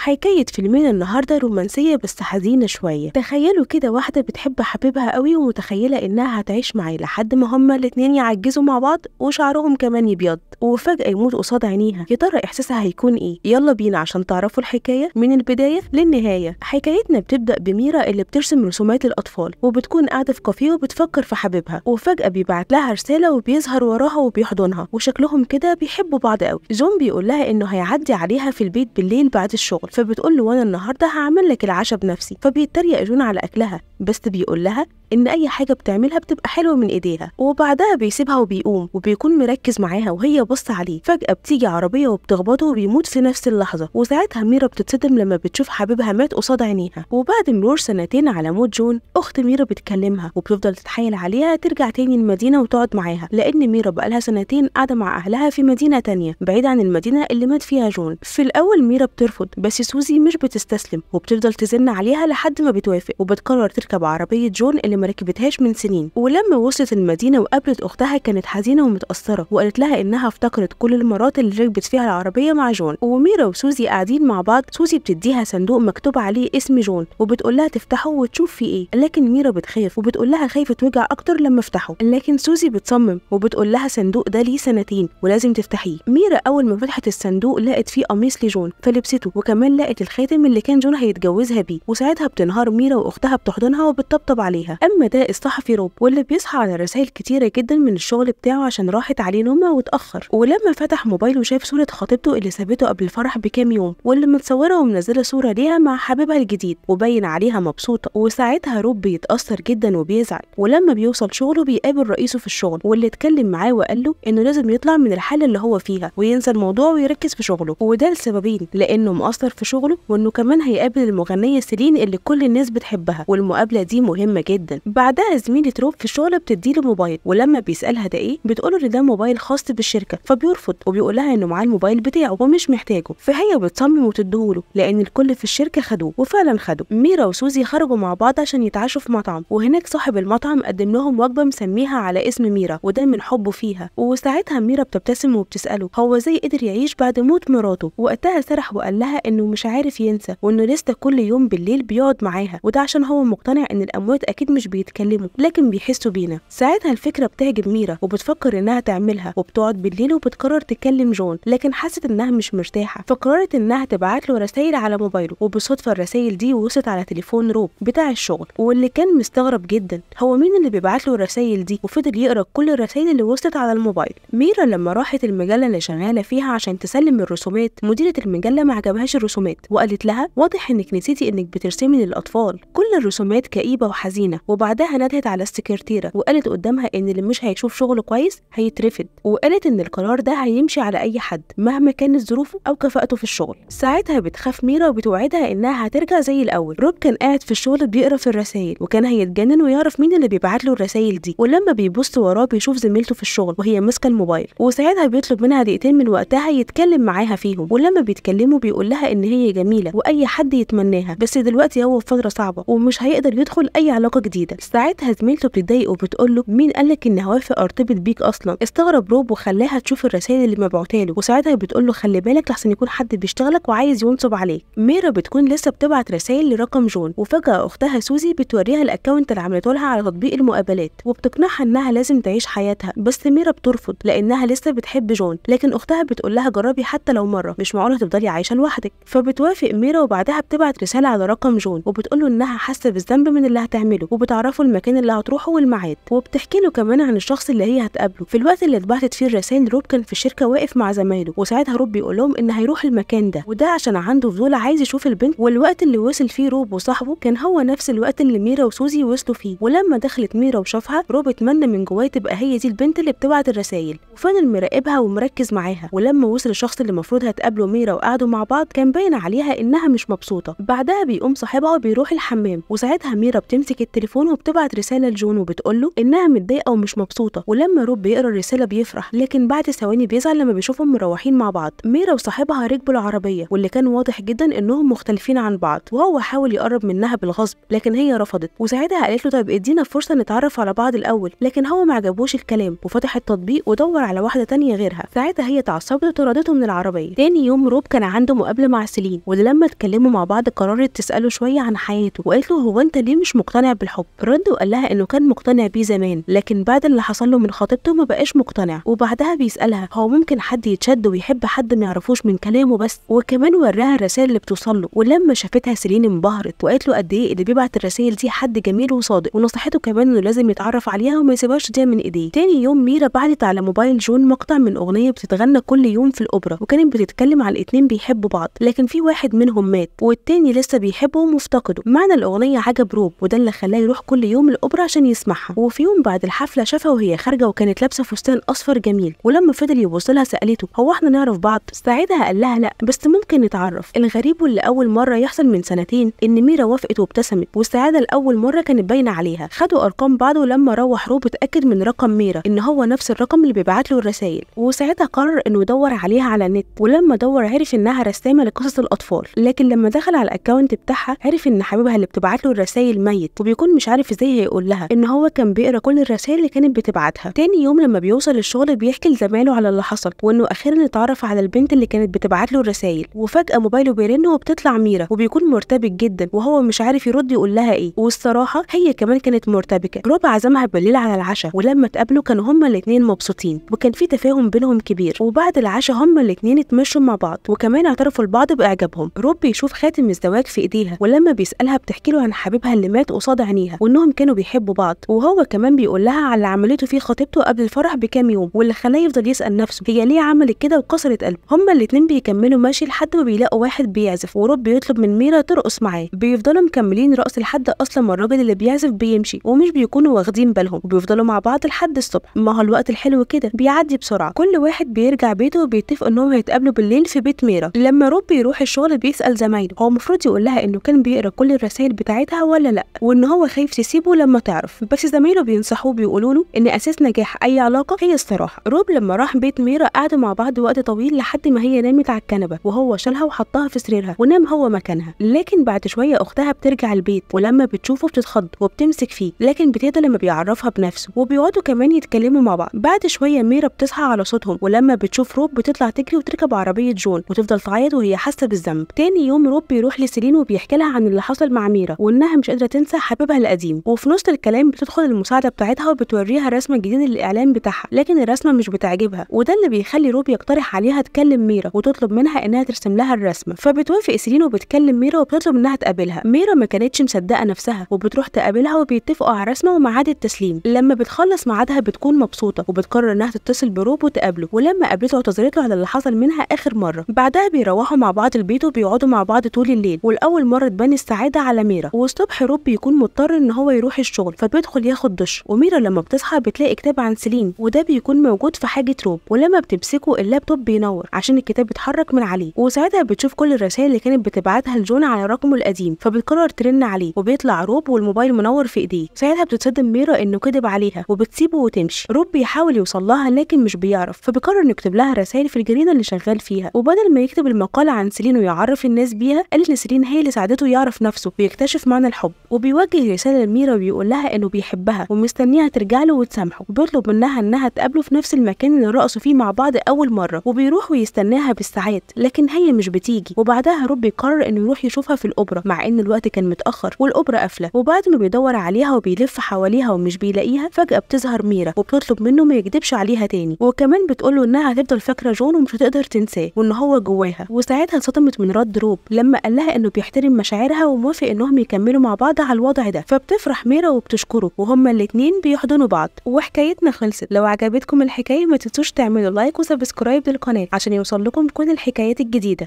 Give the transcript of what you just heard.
حكاية فيلمين النهاردة رومانسية بس حزينة شوية. تخيلوا كده واحدة بتحب حبيبها قوي ومتخيلة انها هتعيش معاه لحد ما هما الاتنين يعجزوا مع بعض وشعرهم كمان يبيض وفجأة يموت قصاد عينيها. يا ترى احساسها هيكون ايه؟ يلا بينا عشان تعرفوا الحكاية من البداية للنهاية. حكايتنا بتبدأ بميرا اللي بترسم رسومات للأطفال وبتكون قاعدة في كافيه وبتفكر في حبيبها، وفجأة بيبعت لها رسالة وبيظهر وراها وبيحضنها وشكلهم كده بيحبوا بعض قوي. جون بيقول لها انه هيعدي عليها في البيت بالليل بعد الشغل، فبتقول له وانا النهارده هعمل لك العشاء بنفسي. فبيتريق جون على اكلها بس بيقول لها ان اي حاجه بتعملها بتبقى حلوه من ايديها، وبعدها بيسيبها وبيقوم وبيكون مركز معاها وهي بص عليه. فجاه بتيجي عربيه وبتخبطه وبيموت في نفس اللحظه، وساعتها ميرا بتتصدم لما بتشوف حبيبها مات قصاد عينيها. وبعد مرور سنتين على موت جون، اخت ميرا بتكلمها وبتفضل تتحايل عليها ترجع تاني المدينه وتقعد معاها، لان ميرا بقالها سنتين قاعده مع اهلها في مدينه تانية بعيد عن المدينه اللي مات فيها جون. في الاول ميرا بترفض بس سوزي مش بتستسلم وبتفضل تزن عليها لحد ما بتوافق، وبتقرر تركب عربيه جون اللي ما ركبتهاش من سنين. ولما وصلت المدينه وقابلت اختها كانت حزينه ومتاثره، وقالت لها انها افتكرت كل المرات اللي ركبت فيها العربيه مع جون. وميرا وسوزي قاعدين مع بعض، سوزي بتديها صندوق مكتوب عليه اسم جون وبتقول لها تفتحه وتشوف فيه ايه، لكن ميرا بتخاف وبتقول لها خايفه توجع اكتر لما افتحه، لكن سوزي بتصمم وبتقول لها صندوق ده ليه سنتين ولازم تفتحيه. ميرا اول ما فتحت الصندوق لقت فيه قميص لجون فلبسته، وكمان لقت الخاتم اللي كان جون هيتجوزها بيه، وساعتها بتنهار ميرا واختها بتحضنها وبتطبطب عليها. اما ده الصحفي روب واللي بيصحى على رسائل كتيره جدا من الشغل بتاعه عشان راحت عليه نومه واتاخر، ولما فتح موبايله شاف صوره خطيبته اللي سابته قبل الفرح بكام يوم واللي متصوره ومنزله صوره ليها مع حبيبها الجديد وباين عليها مبسوطه. وساعتها روب بيتاثر جدا وبيزعل، ولما بيوصل شغله بيقابل رئيسه في الشغل واللي اتكلم معاه وقال له انه لازم يطلع من الحاله اللي هو فيها وينسى الموضوع ويركز في شغله، وده لسببين: لانه مقصر في شغله، وانه كمان هيقابل المغنيه سيلين اللي كل الناس بتحبها والمقابله دي مهمه جدا. بعدها زميله روب في الشغل بتديله موبايل، ولما بيسالها ده ايه بتقوله ان ده موبايل خاص بالشركه، فبيرفض وبيقول لها انه معاه الموبايل بتاعه ومش محتاجه، فهي بتصمم وتديهوله لان الكل في الشركه خدوه، وفعلا خدوه. ميرا وسوزي خرجوا مع بعض عشان يتعشوا في مطعم، وهناك صاحب المطعم قدم لهم وجبه مسميها على اسم ميرا وده من حبه فيها، وساعتها ميرا بتبتسم وبتساله هو ازاي قدر يعيش بعد موت مراته. وقتها سرح وقال لها انه مش عارف ينسى وانه لسه كل يوم بالليل بيقعد معاها، وده عشان هو مقتنع ان الاموات اكيد مش بيتكلموا لكن بيحسوا بينا. ساعتها الفكره بتعجب ميرا وبتفكر انها تعملها، وبتقعد بالليل وبتقرر تكلم جون، لكن حست انها مش مرتاحه فقررت انها تبعت له رسائل على موبايله، وبالصدفه الرسائل دي وصلت على تليفون روب بتاع الشغل، واللي كان مستغرب جدا هو مين اللي بيبعت له الرسائل دي، وفضل يقرا كل الرسائل اللي وصلت على الموبايل. ميرا لما راحت المجله اللي شغاله فيها عشان تسلم الرسومات، مديره المجله ما عجبهاش الرسومات وقالت لها واضح انك نسيتي انك بترسمي للاطفال، كل الرسومات كئيبه وحزينه. وبعدها ندهت على السكرتيره وقالت قدامها ان اللي مش هيشوف شغل كويس هيترفد، وقالت ان القرار ده هيمشي على اي حد مهما كانت ظروفه او كفاءته في الشغل. ساعتها بتخاف ميرا وبتوعدها انها هترجع زي الاول. روب كان قاعد في الشغل بيقرا في الرسائل وكان هيتجنن ويعرف مين اللي بيبعت له الرسائل دي، ولما بيبص وراه بيشوف زميلته في الشغل وهي ماسكه الموبايل، وساعتها بيطلب منها دقيقتين من وقتها يتكلم معاها فيهم. ولما بيتكلموا بيقول لها ان هي جميله واي حد يتمناها، بس دلوقتي هو في فتره صعبه ومش هيقدر يدخل اي علاقه جديده. ساعتها زميلته بتتضايق وبتقول له مين قالك اني هوافق ارتبط بيك اصلا؟ استغرب روب وخلاها تشوف الرسائل اللي مبعوتها له، وساعتها بتقول له خلي بالك لحسن يكون حد بيشتغلك وعايز ينصب عليك. ميرا بتكون لسه بتبعت رسائل لرقم جون، وفجاه اختها سوزي بتوريها الاكونت اللي عملته لها على تطبيق المقابلات وبتقنعها انها لازم تعيش حياتها، بس ميرا بترفض لانها لسه بتحب جون، لكن اختها بتقول لها جربي حتى لو مره، مش معقوله تفضلي عايشه لوحدك. فبتوافق ميرا وبعدها بتبعت رساله على رقم جون وبتقول له انها حاسه بالذنب من اللي هتعمله، وبتعرفه المكان اللي هتروحه والميعاد، وبتحكي له كمان عن الشخص اللي هي هتقابله. في الوقت اللي اتبعتت فيه الرسائل روب كان في الشركه واقف مع زمايله، وساعتها روب بيقول لهم ان هيروح المكان ده، وده عشان عنده فضول عايز يشوف البنت. والوقت اللي وصل فيه روب وصاحبه كان هو نفس الوقت اللي ميرا وسوزي وصلوا فيه، ولما دخلت ميرا وشافها روب اتمنى من جواه تبقى هي دي البنت اللي بتبعت الرسائل، وفضل مراقبها ومركز معاها. ولما وصل الشخص اللي المفروض هتقابله ميرا وقعدوا مع بعض كان باين عليها انها مش مبسوطه. بعدها بيقوم صاحبها وبيروح الحمام، وساعتها وبعدها ميرا بتمسك التليفون وبتبعت رسالة لجون وبتقوله إنها متضايقة ومش مبسوطة، ولما روب بيقرا الرسالة بيفرح، لكن بعد ثواني بيزعل لما بيشوفهم مروحين مع بعض. ميرا وصاحبها ركبوا العربية واللي كان واضح جدا إنهم مختلفين عن بعض، وهو حاول يقرب منها بالغصب لكن هي رفضت، وساعتها قالت له طيب ادينا فرصة نتعرف على بعض الأول، لكن هو ما عجبوش الكلام وفتح التطبيق ودور على واحدة تانية غيرها. ساعتها هي اتعصبت وطردته من العربية. تاني يوم روب كان عنده مقابلة مع سيلين، ولما اتكلموا مع بعض قررت تسأله شوية عن حياته، وقالت له هو انت ليه مش مقتنع بالحب؟ رد وقال لها انه كان مقتنع بيه زمان، لكن بعد اللي حصل له من خطيبته ما بقاش مقتنع. وبعدها بيسألها هو ممكن حد يتشد ويحب حد ما يعرفوش من كلامه بس؟ وكمان وراها الرسائل اللي بتوصل له، ولما شافتها سيلين انبهرت وقالت له قد ايه اللي بيبعت الرسائل دي حد جميل وصادق، ونصحته كمان انه لازم يتعرف عليها وما يسيبهاش تضيع من ايديه. تاني يوم ميرا بعتت على موبايل جون مقطع من اغنيه بتتغنى كل يوم في الاوبرا، وكانت بتتكلم على الاتنين بيحبوا بعض، لكن في واحد منهم مات والتاني لسه بيحبه ومفتقده. معنى الاغنيه عجب روب وده اللي خلاه يروح كل يوم الاوبرا عشان يسمعها. وفي يوم بعد الحفله شافها وهي خارجه وكانت لابسه فستان اصفر جميل، ولما فضل يبص لها سالته هو احنا نعرف بعض؟ ساعتها قال لها لا بس ممكن نتعرف. الغريب واللي اول مره يحصل من سنتين ان ميرا وافقت وابتسمت، والسعاده لاول مره كانت باينه عليها. خدوا ارقام بعض ولما روح روب اتاكد من رقم ميرا ان هو نفس الرقم اللي بيبعت له الرسائل، وساعتها قرر انه يدور عليها على النت، ولما دور عرف انها رسامه لقصص الاطفال، لكن لما دخل على الاكونت بتاعها عرف ان حبيبها اللي بتبعت له الرسائل ميت، وبيكون مش عارف ازاي هيقول لها ان هو كان بيقرا كل الرسائل اللي كانت بتبعتها. تاني يوم لما بيوصل الشغل بيحكي لزمايله على اللي حصل، وانه اخيرا اتعرف على البنت اللي كانت بتبعت له الرسائل. وفجاه موبايله بيرن وبتطلع ميرا، وبيكون مرتبك جدا وهو مش عارف يرد يقول لها ايه، والصراحه هي كمان كانت مرتبكه. روب عزمها بالليل على العشاء، ولما اتقابلوا كانوا هما الاثنين مبسوطين وكان في تفاهم بينهم كبير، وبعد العشاء هما الاثنين اتمشوا مع بعض وكمان اعترفوا لبعض باعجابهم. روب بيشوف خاتم الزواج في ايديها، ولما بيسالها بتحكي له عن حبيبها اللي مات قصاد عينيها وانهم كانوا بيحبوا بعض، وهو كمان بيقول لها على اللي عملته فيه خطيبته قبل الفرح بكام يوم واللي خلاه يفضل يسال نفسه هي ليه عملت كده وكسرت قلبه. هما الاثنين بيكملوا ماشي لحد ما بيلاقوا واحد بيعزف، وروب بيطلب من ميرا ترقص معاه. بيفضلوا مكملين رقص لحد اصلا ما الراجل اللي بيعزف بيمشي ومش بيكونوا واخدين بالهم، وبيفضلوا مع بعض لحد الصبح. ما هو الوقت الحلو كده بيعدي بسرعه. كل واحد بيرجع بيته وبيتفقوا انهم هيتقابلوا بالليل في بيت ميرا. لما روب بيروح الشغل بيسال زمايله هو المفروض يقول لها انه كان بيقرا كل الرسائل بتاعتها ولا لا، وان هو خايف تسيبه لما تعرف، بس زمايله بينصحوه بيقولوا له ان اساس نجاح اي علاقه هي الصراحه. روب لما راح بيت ميرا قعدوا مع بعض وقت طويل لحد ما هي نامت على الكنبه، وهو شالها وحطها في سريرها ونام هو مكانها. لكن بعد شويه اختها بترجع البيت، ولما بتشوفه بتتخض وبتمسك فيه، لكن بتهدى لما بيعرفها بنفسه، وبيقعدوا كمان يتكلموا مع بعض. بعد شويه ميرا بتصحى على صوتهم، ولما بتشوف روب بتطلع تجري وتركب عربيه جون وتفضل تعيط وهي حاسه بالذنب. تاني يوم روب بيروح لسيلين وبيحكي لها عن اللي حصل مع ميرا وانها مش قادره تنسى حبيبها القديم، وفي نص الكلام بتدخل المساعده بتاعتها وبتوريها رسمه جديده للاعلان بتاعها، لكن الرسمه مش بتعجبها، وده اللي بيخلي روب يقترح عليها تكلم ميرا وتطلب منها انها ترسم لها الرسمه. فبتوافق سيلين وبتكلم ميرا وبتطلب انها تقابلها. ميرا ما كانتش مصدقه نفسها وبتروح تقابلها وبيتفقوا على رسمه وميعاد التسليم. لما بتخلص ميعادها بتكون مبسوطه وبتقرر انها تتصل بروب وتقابله، ولما قابلته اعتذرت له على اللي حصل منها اخر مره. بعدها بيروحوا مع بعض البيت وبيقعدوا مع بعض طول الليل، والاول مره تبان السعاده على ميرا. والصبح روب بيكون مضطر ان هو يروح الشغل فبيدخل ياخد دش، وميرا لما بتصحى بتلاقي كتاب عن سيلين وده بيكون موجود في حاجه روب، ولما بتمسكه اللابتوب بينور عشان الكتاب بيتحرك من عليه، وساعتها بتشوف كل الرسائل اللي كانت بتبعتها لجون على رقمه القديم، فبتقرر ترن عليه وبيطلع روب والموبايل منور في ايديه. ساعتها بتتصدم ميرا انه كذب عليها وبتسيبه وتمشي. روب بيحاول يوصل لها لكن مش بيعرف، فبيقرر انه يكتب لها رسائل في الجريده اللي شغال فيها، وبدل ما يكتب المقاله عن سيلين ويعرف الناس بيها قال ان سيلين هي اللي ساعدته يعرف نفسه ويكتشف معنى الحب. وبيوجه رساله لميرا وبيقول لها انه بيحبها ومستنيها ترجع له وتسامحه، وبيطلب منها انها تقابله في نفس المكان اللي رقصوا فيه مع بعض اول مره، وبيروح ويستناها بالساعات لكن هي مش بتيجي. وبعدها روب بيقرر انه يروح يشوفها في الاوبرا مع ان الوقت كان متاخر والاوبرا قافله، وبعد ما بيدور عليها وبيلف حواليها ومش بيلاقيها فجاه بتظهر ميرا وبتطلب منه ما يكدبش عليها تاني، وكمان بتقول له انها هتفضل فاكره جون ومش هتقدر تنساه وان هو جواها. وساعتها اتصدمت من رد روب لما قال لها انه بيحترم مشاعرها وموافق انهم يكملوا مع بعض على الوضع ده، فبتفرح ميرا وبتشكره وهما الاثنين بيحضنوا بعض. وحكايتنا خلصت. لو عجبتكم الحكايه ما تنسوش تعملوا لايك وسبسكرايب للقناه عشان يوصل لكم كل الحكايات الجديده.